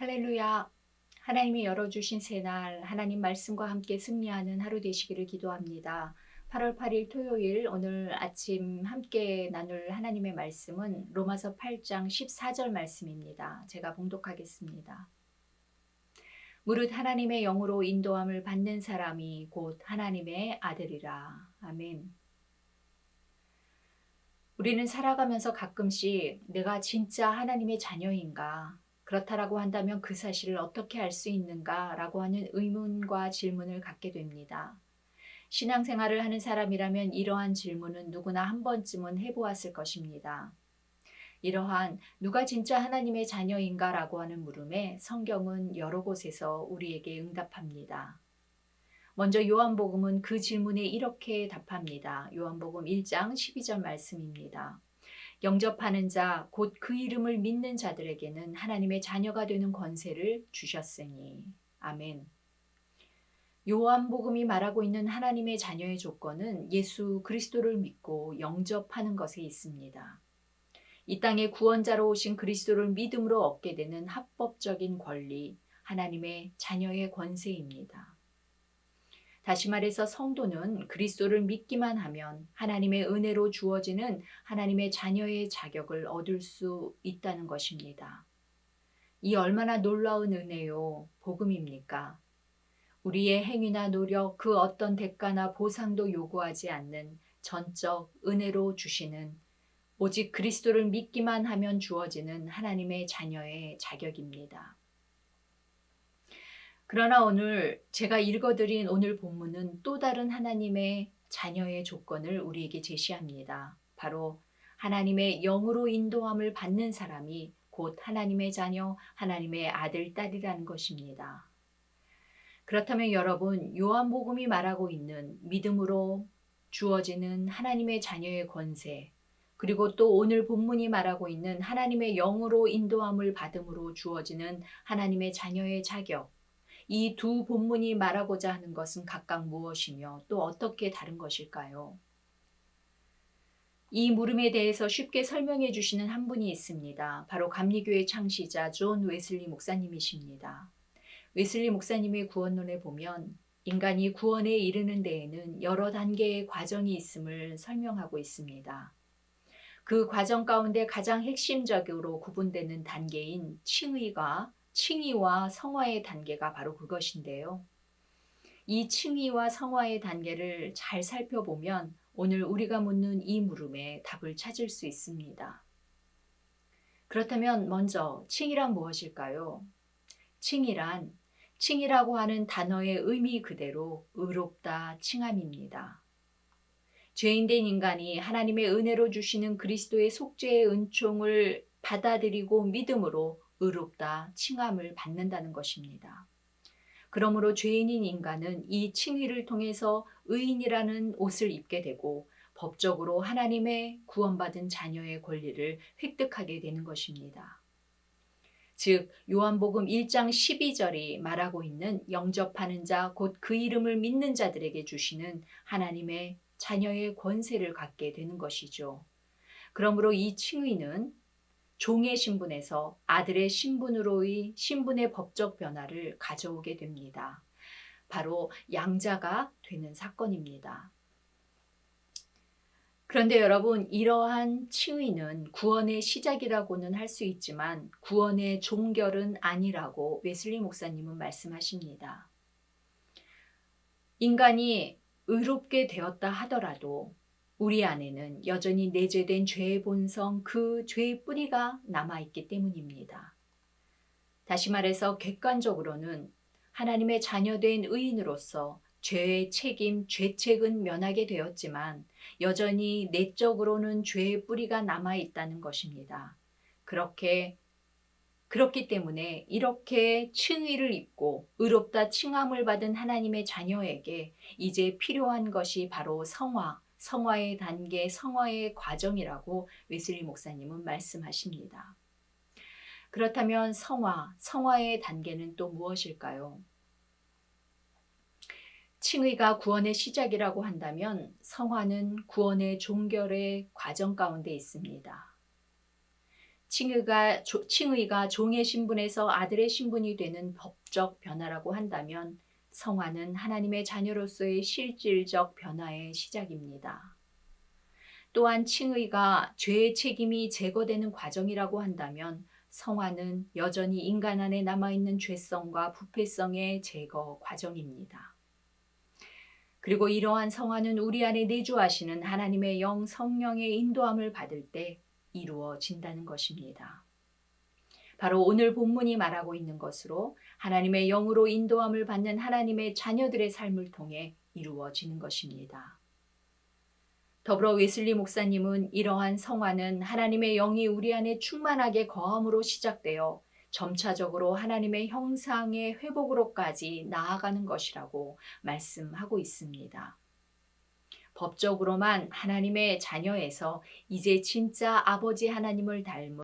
할렐루야. 하나님이 열어주신 새날 하나님 말씀과 함께 승리하는 하루 되시기를 기도합니다. 8월 8일 토요일 오늘 아침 함께 나눌 하나님의 말씀은 로마서 8장 14절 말씀입니다. 제가 봉독하겠습니다. 무릇 하나님의 영으로 인도함을 받는 사람이 곧 하나님의 아들이라. 아멘. 우리는 살아가면서 가끔씩 내가 진짜 하나님의 자녀인가? 그렇다라고 한다면 그 사실을 어떻게 알 수 있는가? 라고 하는 의문과 질문을 갖게 됩니다. 신앙생활을 하는 사람이라면 이러한 질문은 누구나 한 번쯤은 해보았을 것입니다. 이러한 누가 진짜 하나님의 자녀인가? 라고 하는 물음에 성경은 여러 곳에서 우리에게 응답합니다. 먼저 요한복음은 그 질문에 이렇게 답합니다. 요한복음 1장 12절 말씀입니다. 영접하는 자, 곧 그 이름을 믿는 자들에게는 하나님의 자녀가 되는 권세를 주셨으니. 아멘. 요한복음이 말하고 있는 하나님의 자녀의 조건은 예수 그리스도를 믿고 영접하는 것에 있습니다. 이 땅에 구원자로 오신 그리스도를 믿음으로 얻게 되는 합법적인 권리, 하나님의 자녀의 권세입니다. 다시 말해서 성도는 그리스도를 믿기만 하면 하나님의 은혜로 주어지는 하나님의 자녀의 자격을 얻을 수 있다는 것입니다. 이 얼마나 놀라운 은혜요, 복음입니까? 우리의 행위나 노력, 그 어떤 대가나 보상도 요구하지 않는 전적 은혜로 주시는 오직 그리스도를 믿기만 하면 주어지는 하나님의 자녀의 자격입니다. 그러나 오늘 제가 읽어드린 오늘 본문은 또 다른 하나님의 자녀의 조건을 우리에게 제시합니다. 바로 하나님의 영으로 인도함을 받는 사람이 곧 하나님의 자녀, 하나님의 아들, 딸이라는 것입니다. 그렇다면 여러분, 요한복음이 말하고 있는 믿음으로 주어지는 하나님의 자녀의 권세, 그리고 또 오늘 본문이 말하고 있는 하나님의 영으로 인도함을 받음으로 주어지는 하나님의 자녀의 자격, 이 두 본문이 말하고자 하는 것은 각각 무엇이며 또 어떻게 다른 것일까요? 이 물음에 대해서 쉽게 설명해 주시는 한 분이 있습니다. 바로 감리교의 창시자 존 웨슬리 목사님이십니다. 웨슬리 목사님의 구원론에 보면 인간이 구원에 이르는 데에는 여러 단계의 과정이 있음을 설명하고 있습니다. 그 과정 가운데 가장 핵심적으로 구분되는 단계인 칭의와 성화의 단계가 바로 그것인데요. 이 칭의와 성화의 단계를 잘 살펴보면 오늘 우리가 묻는 이 물음에 답을 찾을 수 있습니다. 그렇다면 먼저 칭의란 무엇일까요? 칭이라고 하는 단어의 의미 그대로 의롭다, 칭함입니다. 죄인된 인간이 하나님의 은혜로 주시는 그리스도의 속죄의 은총을 받아들이고 믿음으로 의롭다, 칭함을 받는다는 것입니다. 그러므로 죄인인 인간은 이 칭의를 통해서 의인이라는 옷을 입게 되고 법적으로 하나님의 구원받은 자녀의 권리를 획득하게 되는 것입니다. 즉 요한복음 1장 12절이 말하고 있는 영접하는 자, 곧 그 이름을 믿는 자들에게 주시는 하나님의 자녀의 권세를 갖게 되는 것이죠. 그러므로 이 칭의는 종의 신분에서 아들의 신분으로의 신분의 법적 변화를 가져오게 됩니다. 바로 양자가 되는 사건입니다. 그런데 여러분, 이러한 칭의는 구원의 시작이라고는 할 수 있지만 구원의 종결은 아니라고 웨슬리 목사님은 말씀하십니다. 인간이 의롭게 되었다 하더라도 우리 안에는 여전히 내재된 죄의 본성, 그 죄의 뿌리가 남아있기 때문입니다. 다시 말해서 객관적으로는 하나님의 자녀된 의인으로서 죄의 책임, 죄책은 면하게 되었지만 여전히 내적으로는 죄의 뿌리가 남아있다는 것입니다. 그렇기 때문에 이렇게 칭의를 입고 의롭다 칭함을 받은 하나님의 자녀에게 이제 필요한 것이 바로 성화의 단계, 성화의 과정이라고 웨슬리 목사님은 말씀하십니다. 그렇다면 성화의 단계는 또 무엇일까요? 칭의가 구원의 시작이라고 한다면 성화는 구원의 종결의 과정 가운데 있습니다. 칭의가 종의 신분에서 아들의 신분이 되는 법적 변화라고 한다면 성화는 하나님의 자녀로서의 실질적 변화의 시작입니다. 또한 칭의가 죄의 책임이 제거되는 과정이라고 한다면 성화는 여전히 인간 안에 남아있는 죄성과 부패성의 제거 과정입니다. 그리고 이러한 성화는 우리 안에 내주하시는 하나님의 영 성령의 인도함을 받을 때 이루어진다는 것입니다. 바로 오늘 본문이 말하고 있는 것으로 하나님의 영으로 인도함을 받는 하나님의 자녀들의 삶을 통해 이루어지는 것입니다. 더불어 웨슬리 목사님은 이러한 성화는 하나님의 영이 우리 안에 충만하게 거함으로 시작되어 점차적으로 하나님의 형상의 회복으로까지 나아가는 것이라고 말씀하고 있습니다. 법적으로만 하나님의 자녀에서 이제 진짜 아버지 하나님을 닮은